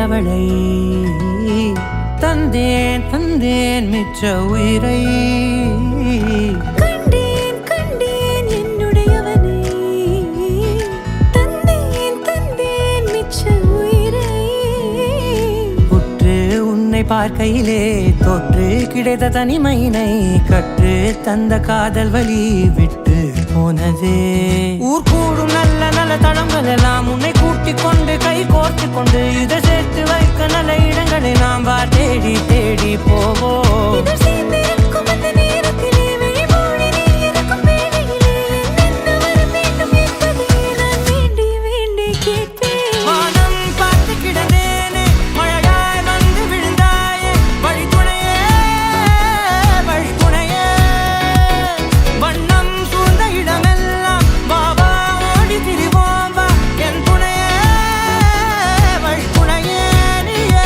அவளை தந்தேன் தந்தேன் மிச்ச உயிரை கண்டேன் கண்டேன் என்னுடையவனை தந்தேன் தந்தேன் மிச்ச உயிரை உற்று உன்னை பார்க்கையிலே தொற்று கிடைத்த தனிமையினை கற்று தந்த காதல் வழி விட்டு போனதே ஊர் கூடும் நல்ல நல்ல தளங்கள் எல்லாம் உன்னை கூட்டிக் கொண்டு கை கோர்த்து கொண்டு இதை சேர்த்து வைக்க நல்ல இடங்களை நாம் வா தேடி தேடி போவோம் இதழ் சேர்ந்திருக்கும் அந்த நேரத்திலே விழிமூடி நீ இருக்கும் வேளையிலே என்ன வர வேண்டும் என்பதை நான் வேண்டி வேண்டி கேட்பேன் வானம் பார்த்து கிடந்தேனே மழையாய் வந்து விழுந்தாயே வழித்துணையே வழித்துணையே வண்ணம் சூழ்ந்த இடமெல்லாம் பாபா ஓடி திரிவோம் வா என் துணையே வழித்துணையே நீயே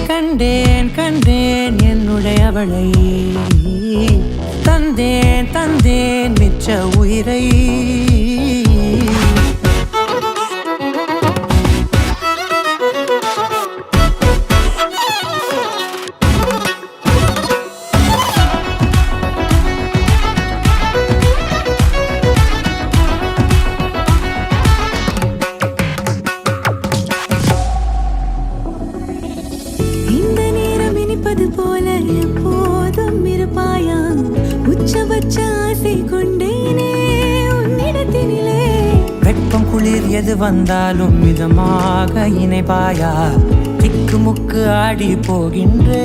கண்டேன் கண்டேன் என்னுடையவளை தந்தேன் தந்தேன் மிச்ச உயிரை இந்த நேரம் இனிப்பது போல எப்போதும் இருப்பாயா உச்சபட்ச ஆசை கொண்டேனே உன்னிடத்தினிலே வெப்பம் குளிர் எது வந்தாலும் மிதமாக இணைப்பாயா திக்கு முக்கு ஆடி போகின்றே